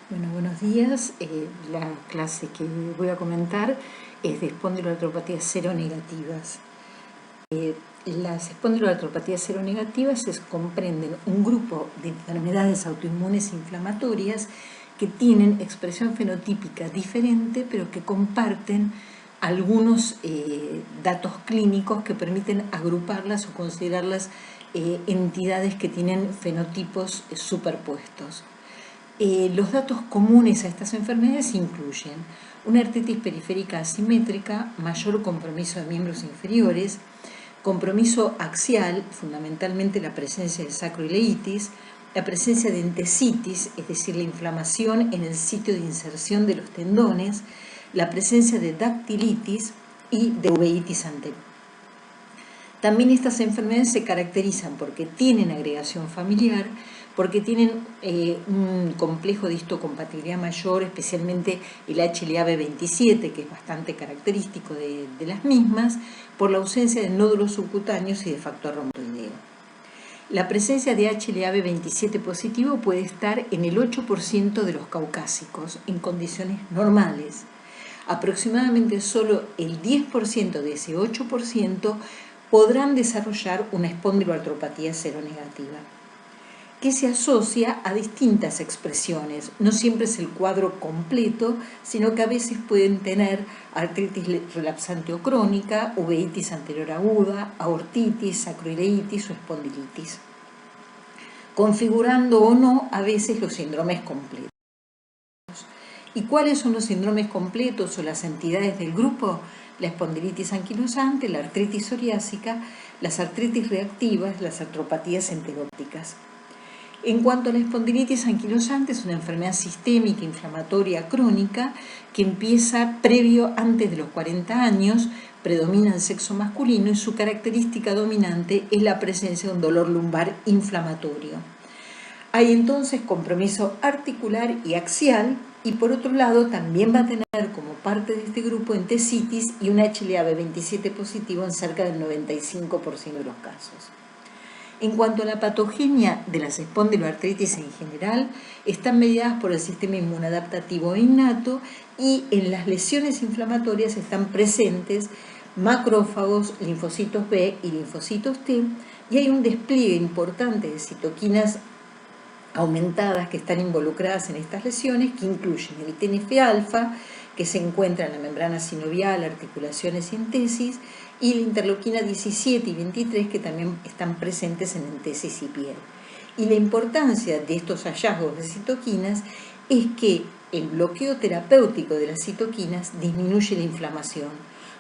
Bueno, buenos días. La clase que voy a comentar es de espondiloartropatías seronegativas. Las espondiloartropatías seronegativas comprenden un grupo de enfermedades autoinmunes inflamatorias que tienen expresión fenotípica diferente, pero que comparten algunos datos clínicos que permiten agruparlas o considerarlas entidades que tienen fenotipos superpuestos. Los datos comunes a estas enfermedades incluyen una artritis periférica asimétrica, mayor compromiso de miembros inferiores, compromiso axial, fundamentalmente la presencia de sacroileitis, la presencia de entesitis, es decir, la inflamación en el sitio de inserción de los tendones, la presencia de dactilitis y de uveitis anterior. También estas enfermedades se caracterizan porque tienen agregación familiar, porque tienen un complejo de histocompatibilidad mayor, especialmente el HLA-B27, que es bastante característico de las mismas, por la ausencia de nódulos subcutáneos y de factor reumatoideo. La presencia de HLA-B27 positivo puede estar en el 8% de los caucásicos, en condiciones normales. Aproximadamente solo el 10% de ese 8% podrán desarrollar una espondiloartropatía seronegativa, que se asocia a distintas expresiones. No siempre es el cuadro completo, sino que a veces pueden tener artritis relapsante o crónica, uveitis anterior aguda, aortitis, sacroileitis o espondilitis, configurando o no a veces los síndromes completos. ¿Y cuáles son los síndromes completos o las entidades del grupo? La espondilitis anquilosante, la artritis psoriásica, las artritis reactivas, las artropatías enterópticas. En cuanto a la espondilitis anquilosante, es una enfermedad sistémica inflamatoria crónica que empieza antes de los 40 años, predomina en sexo masculino y su característica dominante es la presencia de un dolor lumbar inflamatorio. Hay entonces compromiso articular y axial, y por otro lado también va a tener como parte de este grupo entesitis y un HLA-B27 positivo en cerca del 95% de los casos. En cuanto a la patogenia de las espondiloartritis en general, están mediadas por el sistema inmunadaptativo innato y en las lesiones inflamatorias están presentes macrófagos, linfocitos B y linfocitos T, y hay un despliegue importante de citoquinas aumentadas que están involucradas en estas lesiones, que incluyen el TNF-alfa, que se encuentra en la membrana sinovial, articulaciones y entesis, y la interleuquina 17 y 23, que también están presentes en entesis y piel. Y la importancia de estos hallazgos de citoquinas es que el bloqueo terapéutico de las citoquinas disminuye la inflamación,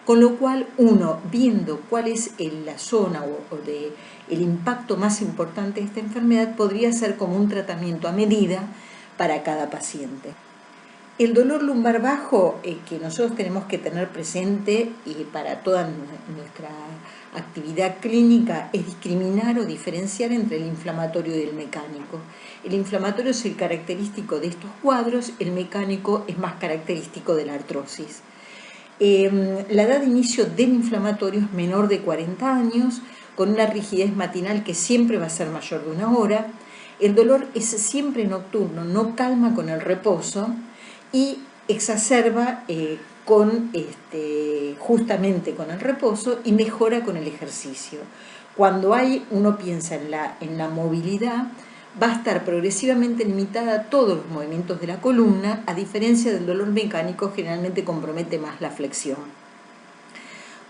con lo cual uno, viendo cuál es la zona o el impacto más importante de esta enfermedad, podría ser como un tratamiento a medida para cada paciente. El dolor lumbar bajo que nosotros tenemos que tener presente para toda nuestra actividad clínica es discriminar o diferenciar entre el inflamatorio y el mecánico. El inflamatorio es el característico de estos cuadros, el mecánico es más característico de la artrosis. La edad de inicio del inflamatorio es menor de 40 años, con una rigidez matinal que siempre va a ser mayor de 1 hora. El dolor es siempre nocturno, no calma con el reposo y exacerba justamente con el reposo y mejora con el ejercicio. Cuando uno piensa en la movilidad, va a estar progresivamente limitada a todos los movimientos de la columna, a diferencia del dolor mecánico, generalmente compromete más la flexión.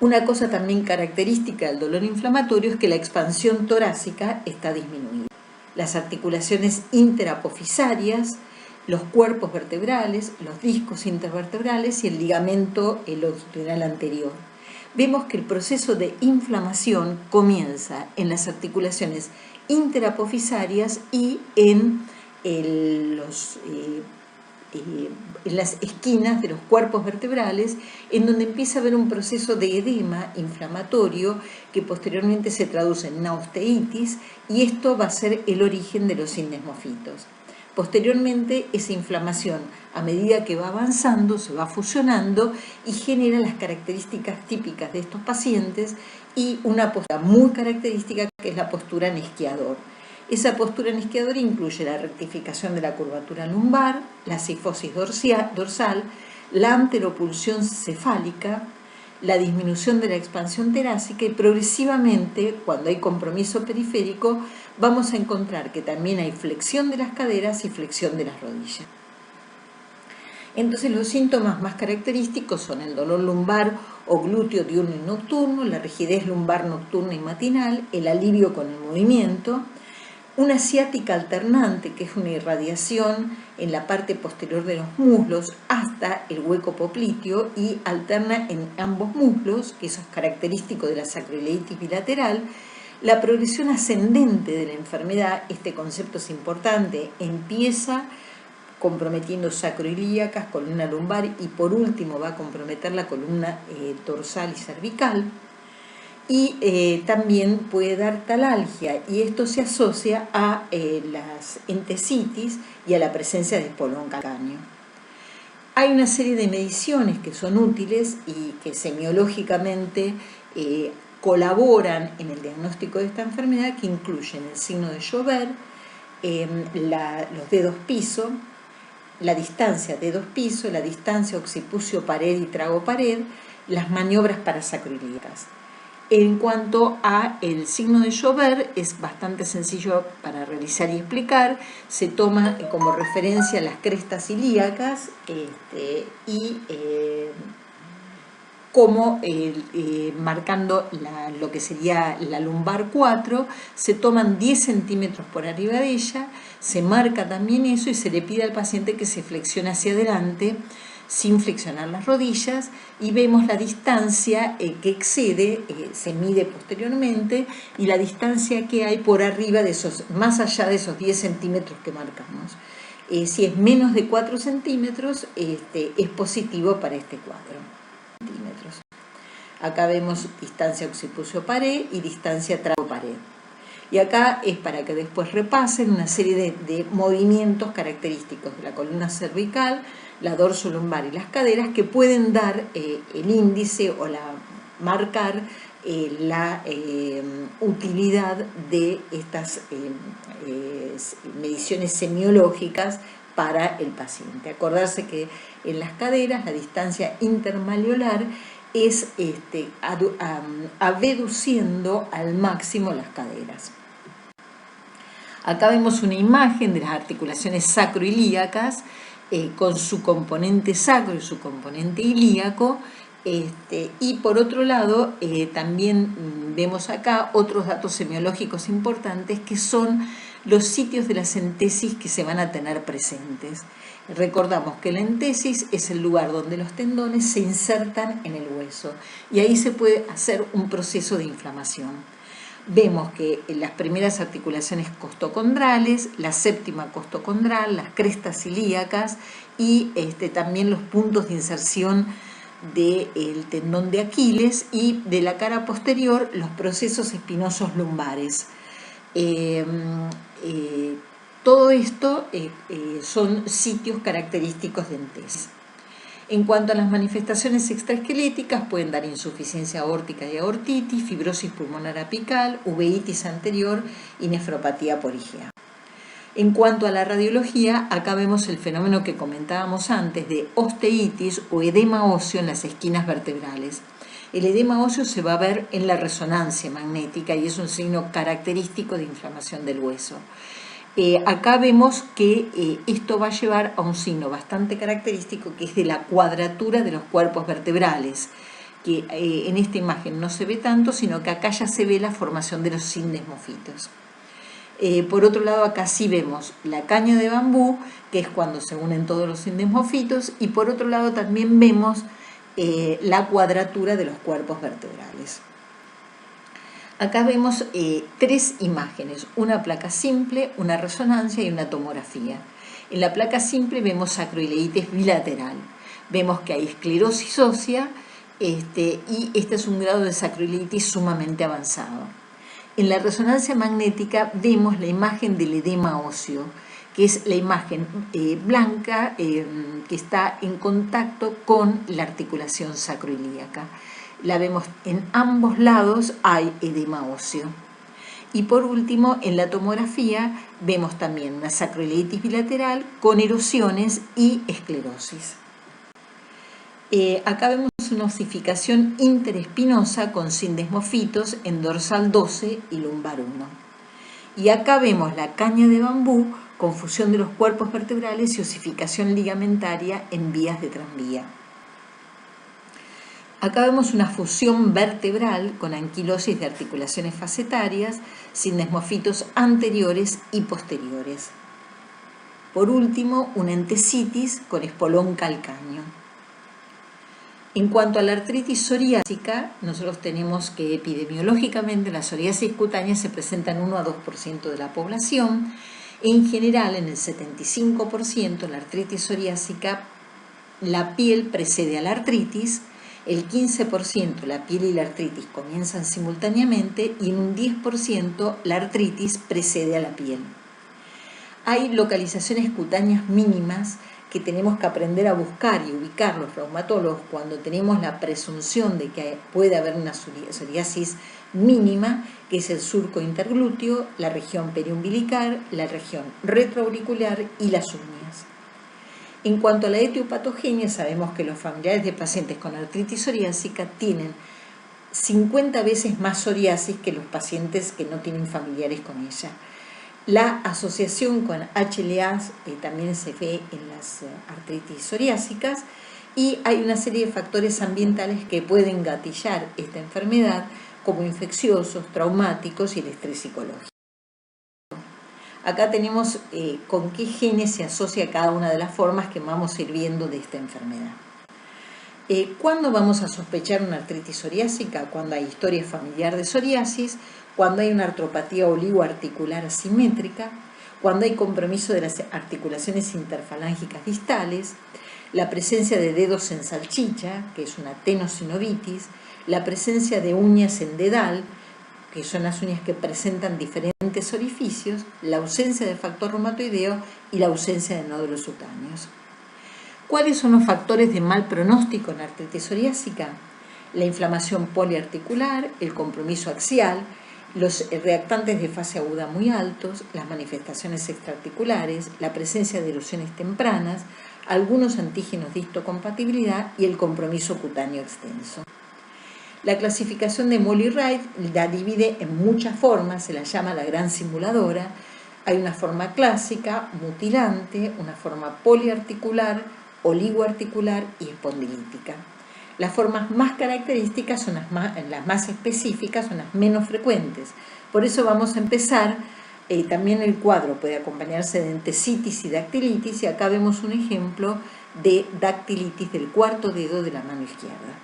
Una cosa también característica del dolor inflamatorio es que la expansión torácica está disminuida. Las articulaciones interapofisarias, los cuerpos vertebrales, los discos intervertebrales y el ligamento longitudinal anterior. Vemos que el proceso de inflamación comienza en las articulaciones interapofisarias y en las esquinas de los cuerpos vertebrales, en donde empieza a haber un proceso de edema inflamatorio que posteriormente se traduce en una osteitis, y esto va a ser el origen de los syndesmofitos. Posteriormente, esa inflamación, a medida que va avanzando, se va fusionando y genera las características típicas de estos pacientes y una postura muy característica que es la postura en esquiador. Esa postura nisqueadora incluye la rectificación de la curvatura lumbar, la cifosis dorsal, la anteropulsión cefálica, la disminución de la expansión torácica y progresivamente, cuando hay compromiso periférico, vamos a encontrar que también hay flexión de las caderas y flexión de las rodillas. Entonces los síntomas más característicos son el dolor lumbar o glúteo diurno y nocturno, la rigidez lumbar nocturna y matinal, el alivio con el movimiento, una ciática alternante, que es una irradiación en la parte posterior de los muslos hasta el hueco popliteo y alterna en ambos muslos, que eso es característico de la sacroileitis bilateral. La progresión ascendente de la enfermedad, este concepto es importante, empieza comprometiendo sacroilíacas, columna lumbar y por último va a comprometer la columna dorsal y cervical. Y también puede dar talalgia, y esto se asocia a las entesitis y a la presencia de espolón calcáneo. Hay una serie de mediciones que son útiles y que semiológicamente colaboran en el diagnóstico de esta enfermedad, que incluyen el signo de Joubert, los dedos piso, la distancia dedos-piso, la distancia occipucio-pared y trago-pared, las maniobras parasacroiliacas. En cuanto a el signo de Joubert, es bastante sencillo para realizar y explicar. Se toma como referencia las crestas ilíacas como marcando lo que sería la lumbar 4, se toman 10 centímetros por arriba de ella, se marca también eso y se le pide al paciente que se flexione hacia adelante sin flexionar las rodillas, y vemos la distancia que excede, se mide posteriormente, y la distancia que hay por arriba de esos, más allá de esos 10 centímetros que marcamos. Si es menos de 4 centímetros, es positivo para este cuadro. Acá vemos distancia occipucio-pared y distancia trago-pared. Y acá es para que después repasen una serie de movimientos característicos de la columna cervical, la dorsolumbar y las caderas, que pueden dar el índice o marcar la utilidad de estas mediciones semiológicas para el paciente. Acordarse que en las caderas la distancia intermalleolar es abduciendo al máximo las caderas. Acá vemos una imagen de las articulaciones sacroilíacas con su componente sacro y su componente ilíaco, y por otro lado también vemos acá otros datos semiológicos importantes, que son los sitios de las entesis que se van a tener presentes. Recordamos que la entesis es el lugar donde los tendones se insertan en el hueso y ahí se puede hacer un proceso de inflamación. Vemos que en las primeras articulaciones costocondrales, la séptima costocondral, las crestas ilíacas y también los puntos de inserción del tendón de Aquiles, y de la cara posterior los procesos espinosos lumbares. Todo esto son sitios característicos de entesis. En cuanto a las manifestaciones extraesqueléticas, pueden dar insuficiencia aórtica y aortitis, fibrosis pulmonar apical, uveitis anterior y nefropatía por IgA. En cuanto a la radiología, acá vemos el fenómeno que comentábamos antes de osteitis o edema óseo en las esquinas vertebrales. El edema óseo se va a ver en la resonancia magnética y es un signo característico de inflamación del hueso. Acá vemos que esto va a llevar a un signo bastante característico, que es de la cuadratura de los cuerpos vertebrales, que en esta imagen no se ve tanto, sino que acá ya se ve la formación de los sindesmofitos. Por otro lado, acá sí vemos la caña de bambú, que es cuando se unen todos los sindesmofitos, y por otro lado también vemos la cuadratura de los cuerpos vertebrales. Acá vemos 3 imágenes, una placa simple, una resonancia y una tomografía. En la placa simple vemos sacroileitis bilateral. Vemos que hay esclerosis ósea y este es un grado de sacroileitis sumamente avanzado. En la resonancia magnética vemos la imagen del edema óseo, que es la imagen blanca que está en contacto con la articulación sacroilíaca. La vemos en ambos lados, hay edema óseo. Y por último, en la tomografía vemos también una sacroileitis bilateral con erosiones y esclerosis. Acá vemos una osificación interespinosa con sindesmofitos en dorsal 12 y lumbar 1. Y acá vemos la caña de bambú con fusión de los cuerpos vertebrales y osificación ligamentaria en vías de tranvía. Acá vemos una fusión vertebral con anquilosis de articulaciones facetarias, sindesmofitos anteriores y posteriores. Por último, una entesitis con espolón calcáneo. En cuanto a la artritis psoriásica, nosotros tenemos que epidemiológicamente la psoriasis cutánea se presenta en 1 a 2% de la población. En general, en el 75% la artritis psoriásica, la piel precede a la artritis, el 15% la piel y la artritis comienzan simultáneamente y en un 10% la artritis precede a la piel. Hay localizaciones cutáneas mínimas que tenemos que aprender a buscar y ubicar los reumatólogos cuando tenemos la presunción de que puede haber una psoriasis mínima, que es el surco interglúteo, la región periumbilical, la región retroauricular y las uñas. En cuanto a la etiopatogenia, sabemos que los familiares de pacientes con artritis psoriásica tienen 50 veces más psoriasis que los pacientes que no tienen familiares con ella. La asociación con HLA también se ve en las artritis psoriásicas y hay una serie de factores ambientales que pueden gatillar esta enfermedad, como infecciosos, traumáticos y el estrés psicológico. Acá tenemos con qué genes se asocia cada una de las formas que vamos a ir viendo de esta enfermedad. ¿Cuándo vamos a sospechar una artritis psoriásica? Cuando hay historia familiar de psoriasis, cuando hay una artropatía oligoarticular asimétrica, cuando hay compromiso de las articulaciones interfalángicas distales, la presencia de dedos en salchicha, que es una tenosinovitis, la presencia de uñas en dedal, que son las uñas que presentan diferentes orificios, la ausencia de factor reumatoideo y la ausencia de nódulos cutáneos. ¿Cuáles son los factores de mal pronóstico en artritis psoriásica? La inflamación poliarticular, el compromiso axial, los reactantes de fase aguda muy altos, las manifestaciones extraarticulares, la presencia de erosiones tempranas, algunos antígenos de histocompatibilidad y el compromiso cutáneo extenso. La clasificación de Molly-Wright la divide en muchas formas, se la llama la gran simuladora. Hay una forma clásica, mutilante, una forma poliarticular, oligoarticular y espondilítica. Las formas más características son las más específicas, son las menos frecuentes. Por eso vamos a empezar, también el cuadro puede acompañarse de entesitis y dactilitis, y acá vemos un ejemplo de dactilitis del cuarto dedo de la mano izquierda.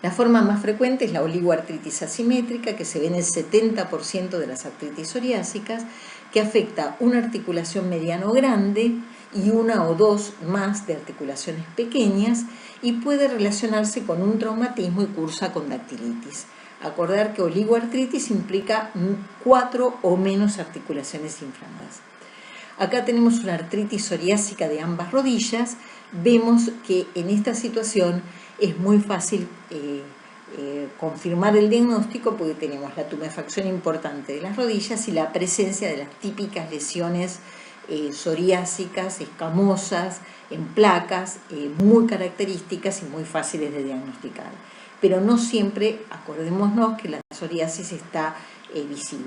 La forma más frecuente es la oligoartritis asimétrica, que se ve en el 70% de las artritis psoriásicas, que afecta una articulación mediano grande y una o dos más de articulaciones pequeñas y puede relacionarse con un traumatismo y cursa con dactilitis. Acordar que oligoartritis implica 4 o menos articulaciones inflamadas. Acá tenemos una artritis psoriásica de ambas rodillas. Vemos que en esta situación es muy fácil confirmar el diagnóstico porque tenemos la tumefacción importante de las rodillas y la presencia de las típicas lesiones psoriásicas, escamosas, en placas, muy características y muy fáciles de diagnosticar. Pero no siempre, acordémonos que la psoriasis está visible.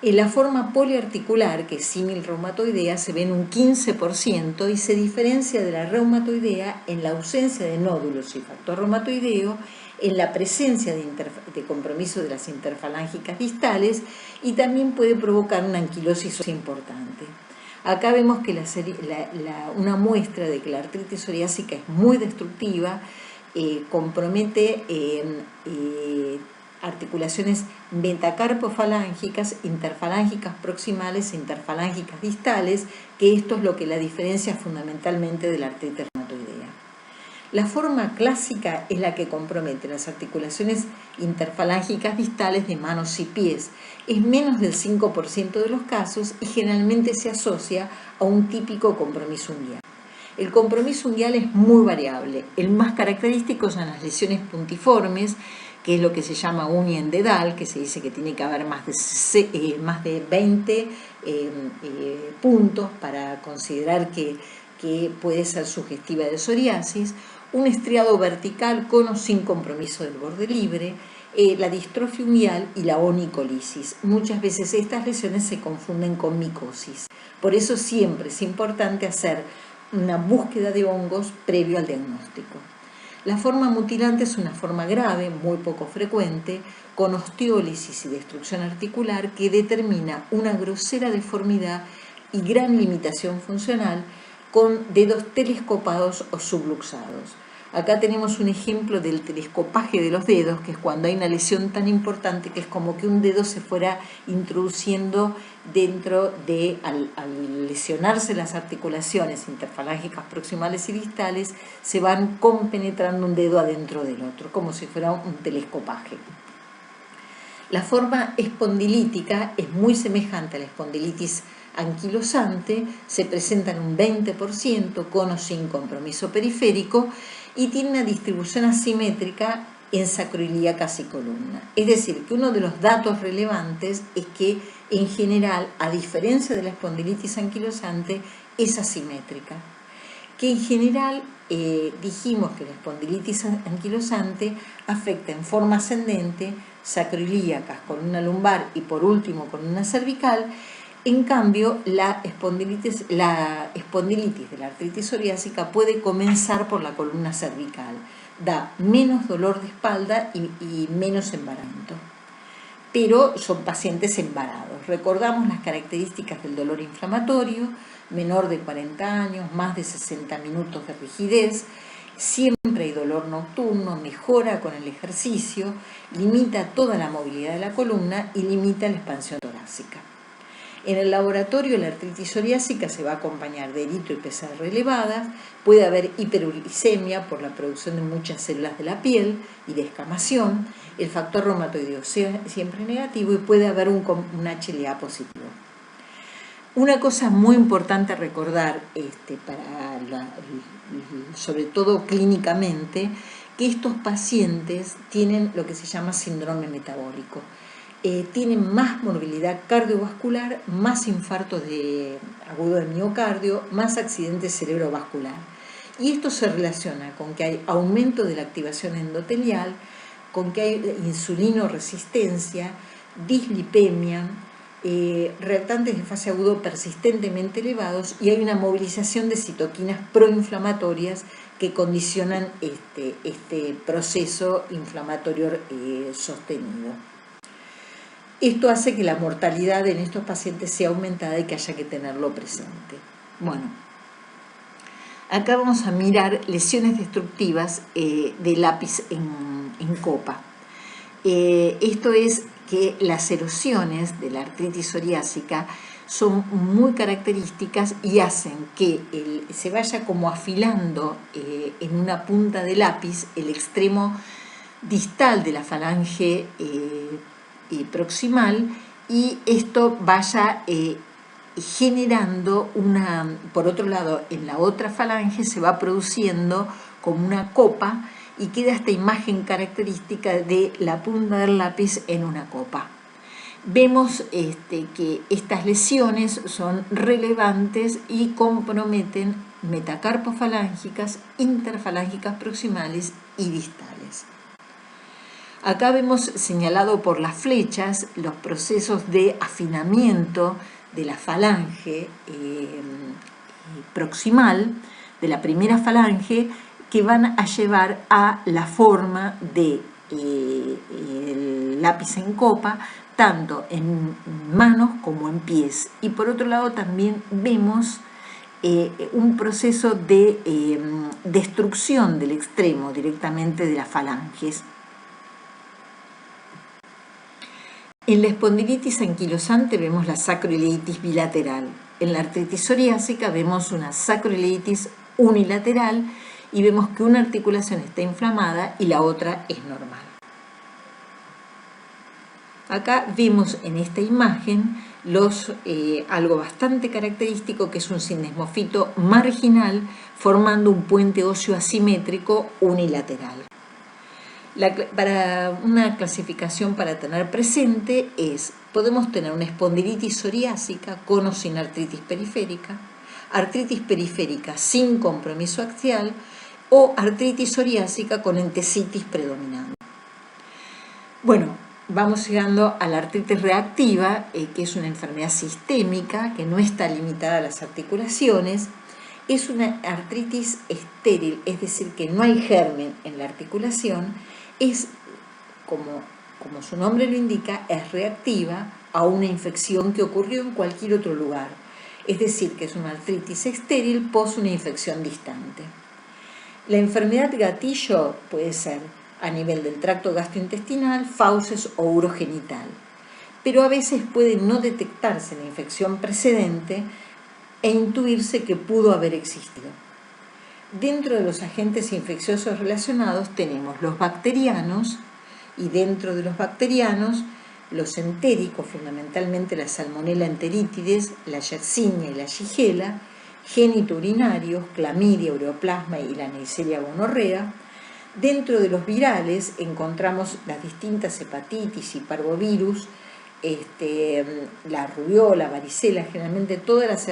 En la forma poliarticular, que es símil reumatoidea, se ve en un 15% y se diferencia de la reumatoidea en la ausencia de nódulos y factor reumatoideo, en la presencia de compromiso de las interfalángicas distales y también puede provocar una anquilosis importante. Acá vemos que una muestra de que la artritis psoriásica es muy destructiva, compromete articulaciones metacarpofalángicas, interfalángicas proximales e interfalángicas distales, que esto es lo que la diferencia fundamentalmente de la artritis reumatoidea. La forma clásica es la que compromete las articulaciones interfalángicas distales de manos y pies. Es menos del 5% de los casos y generalmente se asocia a un típico compromiso unguial. El compromiso unguial es muy variable. El más característico son las lesiones puntiformes, que es lo que se llama uña en dedal, que se dice que tiene que haber más de 20 puntos para considerar que puede ser sugestiva de psoriasis, un estriado vertical con o sin compromiso del borde libre, la distrofia unguial y la onicolisis. Muchas veces estas lesiones se confunden con micosis. Por eso siempre es importante hacer una búsqueda de hongos previo al diagnóstico. La forma mutilante es una forma grave, muy poco frecuente, con osteólisis y destrucción articular que determina una grosera deformidad y gran limitación funcional con dedos telescopados o subluxados. Acá tenemos un ejemplo del telescopaje de los dedos, que es cuando hay una lesión tan importante que es como que un dedo se fuera introduciendo dentro de, al lesionarse las articulaciones interfalángicas proximales y distales, se van compenetrando un dedo adentro del otro, como si fuera un telescopaje. La forma espondilítica es muy semejante a la espondilitis anquilosante, se presenta en un 20% con o sin compromiso periférico y tiene una distribución asimétrica en sacroiliacas y columna. Es decir, que uno de los datos relevantes es que en general, a diferencia de la espondilitis anquilosante, es asimétrica. Que en general dijimos que la espondilitis anquilosante afecta en forma ascendente sacroiliacas, columna lumbar y por último columna cervical. En cambio, la espondilitis de la artritis psoriásica puede comenzar por la columna cervical. Da menos dolor de espalda y menos embaranto. Pero son pacientes embarados. Recordamos las características del dolor inflamatorio, menor de 40 años, más de 60 minutos de rigidez, siempre hay dolor nocturno, mejora con el ejercicio, limita toda la movilidad de la columna y limita la expansión torácica. En el laboratorio la artritis psoriásica se va a acompañar de eritro y PCR elevadas, puede haber hiperuricemia por la producción de muchas células de la piel y de escamación, el factor reumatoideo siempre negativo y puede haber un HLA positivo. Una cosa muy importante a recordar, sobre todo clínicamente, que estos pacientes tienen lo que se llama síndrome metabólico. Tienen más morbilidad cardiovascular, más infartos agudos de miocardio, más accidentes cerebrovascular. Y esto se relaciona con que hay aumento de la activación endotelial, con que hay insulinoresistencia, dislipemia, reactantes de fase agudo persistentemente elevados y hay una movilización de citoquinas proinflamatorias que condicionan este proceso inflamatorio sostenido. Esto hace que la mortalidad en estos pacientes sea aumentada y que haya que tenerlo presente. Bueno, acá vamos a mirar lesiones destructivas de lápiz en copa. Esto es que las erosiones de la artritis psoriásica son muy características y hacen que se vaya como afilando en una punta de lápiz el extremo distal de la falange proximal y esto vaya generando por otro lado, en la otra falange se va produciendo como una copa y queda esta imagen característica de la punta del lápiz en una copa. Vemos que estas lesiones son relevantes y comprometen metacarpofalángicas, interfalángicas proximales y distales. Acá vemos señalado por las flechas los procesos de afinamiento de la falange proximal, de la primera falange, que van a llevar a la forma de el lápiz en copa, tanto en manos como en pies. Y por otro lado también vemos un proceso de destrucción del extremo directamente de las falanges. En la espondilitis anquilosante vemos la sacroileitis bilateral. En la artritis psoriásica vemos una sacroileitis unilateral y vemos que una articulación está inflamada y la otra es normal. Acá vemos en esta imagen algo bastante característico, que es un syndesmofito marginal formando un puente óseo asimétrico unilateral. Para una clasificación para tener presente podemos tener una espondilitis psoriásica con o sin artritis periférica sin compromiso axial o artritis psoriásica con entesitis predominante. Bueno, vamos llegando a la artritis reactiva, que es una enfermedad sistémica que no está limitada a las articulaciones. Es una artritis estéril, es decir, que no hay germen en la articulación. Es, como su nombre lo indica, es reactiva a una infección que ocurrió en cualquier otro lugar. Es decir, que es una artritis estéril pos una infección distante. La enfermedad gatillo puede ser a nivel del tracto gastrointestinal, fauces o urogenital, pero a veces puede no detectarse la infección precedente e intuirse que pudo haber existido. Dentro de los agentes infecciosos relacionados tenemos los bacterianos, y dentro de los bacterianos los entéricos, fundamentalmente la Salmonella enteritidis, la Yersinia y la Shigella, genitourinarios, clamidia, ureoplasma y la Neisseria gonorrea. Dentro de los virales encontramos las distintas hepatitis y parvovirus, la rubiola, varicela. Generalmente todas las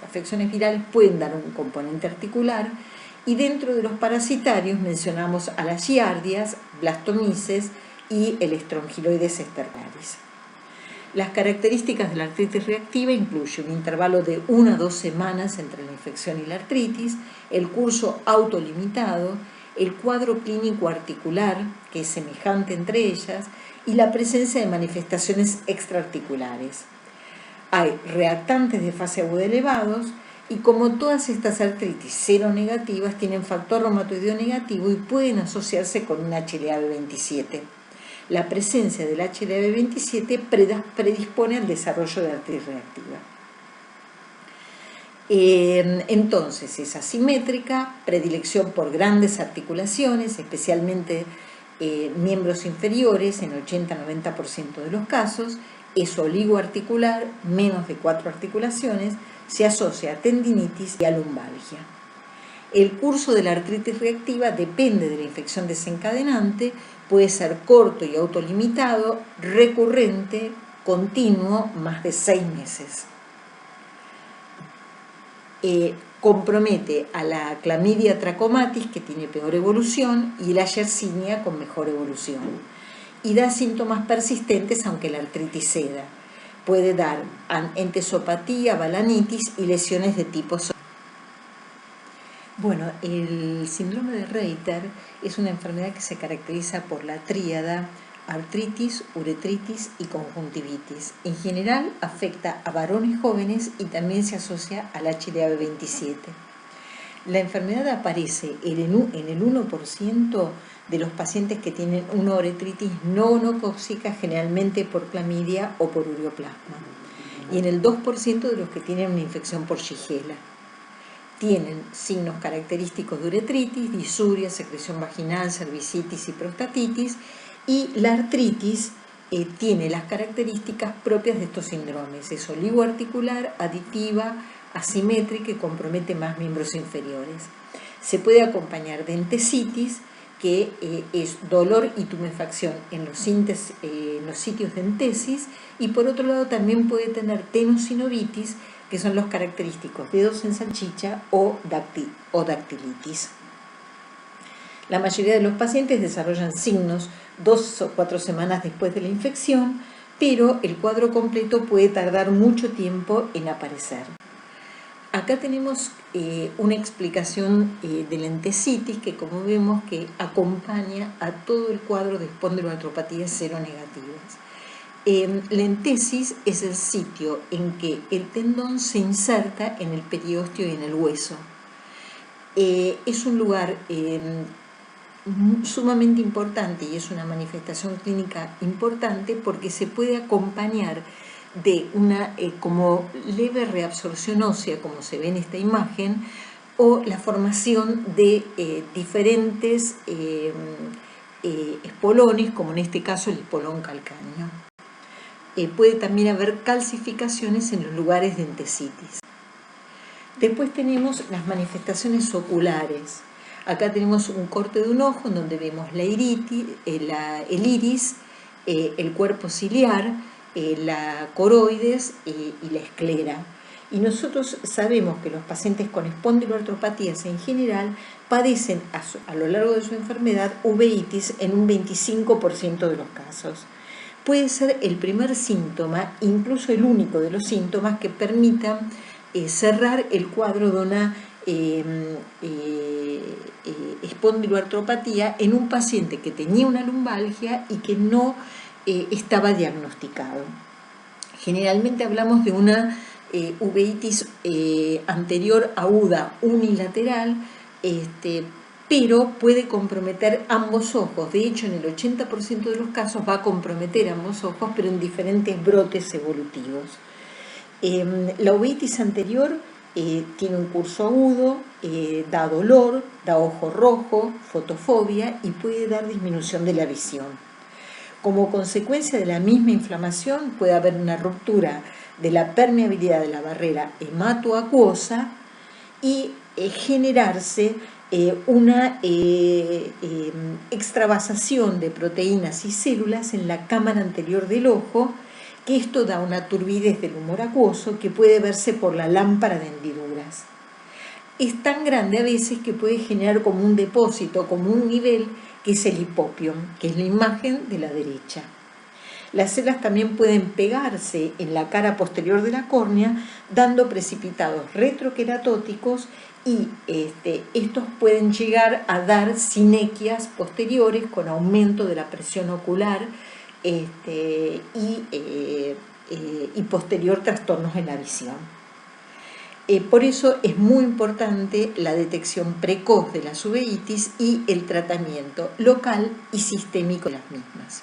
afecciones virales pueden dar un componente articular. Y dentro de los parasitarios mencionamos a las giardias, blastomices y el Strongyloides esternaris. Las características de la artritis reactiva incluyen un intervalo de 1 a 2 semanas entre la infección y la artritis, el curso autolimitado, el cuadro clínico articular, que es semejante entre ellas, y la presencia de manifestaciones extraarticulares. Hay reactantes de fase aguda elevados, y como todas estas artritis seronegativas tienen factor reumatoideo negativo y pueden asociarse con un HLA-B27. La presencia del HLA-B27 predispone al desarrollo de artritis reactiva. Entonces es asimétrica, predilección por grandes articulaciones, especialmente miembros inferiores en 80-90% de los casos, es oligoarticular, menos de 4 articulaciones, se asocia a tendinitis y a lumbalgia. El curso de la artritis reactiva depende de la infección desencadenante, puede ser corto y autolimitado, recurrente, continuo, más de 6 meses. Compromete a la clamidia trachomatis, que tiene peor evolución, y la yersinia con mejor evolución. Y da síntomas persistentes aunque la artritis ceda. Puede dar entesopatía, balanitis y lesiones de tipo psoriásico. Bueno, el síndrome de Reiter es una enfermedad que se caracteriza por la tríada artritis, uretritis y conjuntivitis. En general afecta a varones jóvenes y también se asocia al HLA-B27. La enfermedad aparece en el 1% de los pacientes que tienen una uretritis no gonocócica, generalmente por clamidia o por ureoplasma, y en el 2% de los que tienen una infección por Shigella. Tienen signos característicos de uretritis, disuria, secreción vaginal, cervicitis y prostatitis, y la artritis tiene las características propias de estos síndromes. Es oligoarticular, aditiva, asimétrica y compromete más miembros inferiores. Se puede acompañar de entesitis, que es dolor y tumefacción en los sitios de entesis, y por otro lado también puede tener tenosinovitis, que son los característicos dedos en salchicha o dactilitis. La mayoría de los pacientes desarrollan signos 2 o 4 semanas después de la infección, pero el cuadro completo puede tardar mucho tiempo en aparecer. Acá tenemos una explicación de la entesitis que, como vemos, que acompaña a todo el cuadro de espondiloartropatías seronegativas. La entesis es el sitio en que el tendón se inserta en el periósteo y en el hueso. Es un lugar sumamente importante y es una manifestación clínica importante porque se puede acompañar de una como leve reabsorción ósea, como se ve en esta imagen, o la formación de diferentes espolones, como en este caso el espolón calcáneo. Puede también haber calcificaciones en los lugares de entesitis. Después tenemos las manifestaciones oculares. Acá tenemos un corte de un ojo en donde vemos el iris, el cuerpo ciliar, la coroides y la esclera. Y nosotros sabemos que los pacientes con espondiloartropatías en general padecen a lo largo de su enfermedad uveitis en un 25% de los casos. Puede ser el primer síntoma, incluso el único de los síntomas que permitan cerrar el cuadro de una espondiloartropatía en un paciente que tenía una lumbalgia y que no estaba diagnosticado. Generalmente hablamos de una uveitis anterior aguda unilateral, pero puede comprometer ambos ojos. De hecho, en el 80% de los casos va a comprometer ambos ojos, pero en diferentes brotes evolutivos. La uveitis anterior tiene un curso agudo, da dolor, da ojo rojo, fotofobia y puede dar disminución de la visión. Como consecuencia de la misma inflamación puede haber una ruptura de la permeabilidad de la barrera hematoacuosa y generarse una extravasación de proteínas y células en la cámara anterior del ojo, que esto da una turbidez del humor acuoso que puede verse por la lámpara de hendiduras. Es tan grande a veces que puede generar como un depósito, como un nivel, que es el hipopion, que es la imagen de la derecha. Las células también pueden pegarse en la cara posterior de la córnea, dando precipitados retroqueratóticos y estos pueden llegar a dar sinequias posteriores con aumento de la presión ocular y posterior trastornos en la visión. Por eso es muy importante la detección precoz de las uveitis y el tratamiento local y sistémico de las mismas.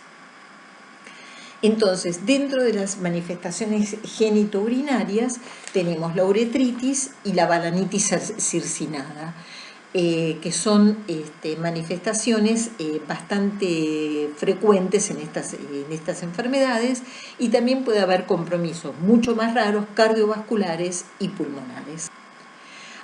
Entonces, dentro de las manifestaciones genitourinarias tenemos la uretritis y la balanitis circinada, que son manifestaciones bastante frecuentes en estas enfermedades, y también puede haber compromisos mucho más raros cardiovasculares y pulmonares.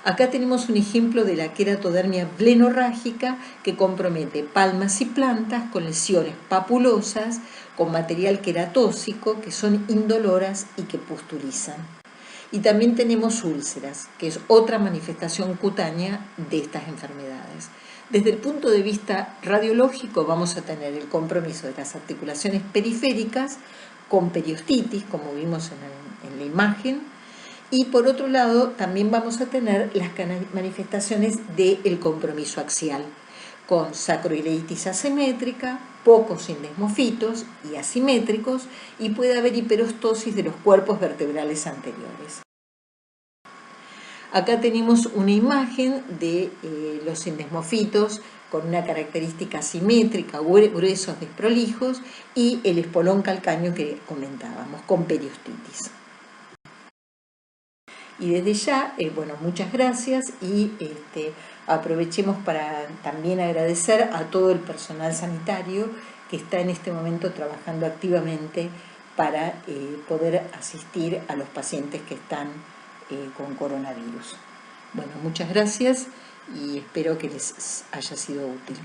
Acá tenemos un ejemplo de la queratodermia blenorrágica que compromete palmas y plantas con lesiones papulosas, con material queratóxico que son indoloras y que pustulizan. Y también tenemos úlceras, que es otra manifestación cutánea de estas enfermedades. Desde el punto de vista radiológico vamos a tener el compromiso de las articulaciones periféricas con periostitis, como vimos en la imagen, y por otro lado también vamos a tener las manifestaciones del compromiso axial, con sacroileitis asimétrica, pocos endesmofitos y asimétricos, y puede haber hiperostosis de los cuerpos vertebrales anteriores. Acá tenemos una imagen de los endesmofitos con una característica asimétrica, gruesos, desprolijos, y el espolón calcáneo que comentábamos, con periostitis. Y desde ya, muchas gracias y aprovechemos para también agradecer a todo el personal sanitario que está en este momento trabajando activamente para poder asistir a los pacientes que están con coronavirus. Bueno, muchas gracias y espero que les haya sido útil.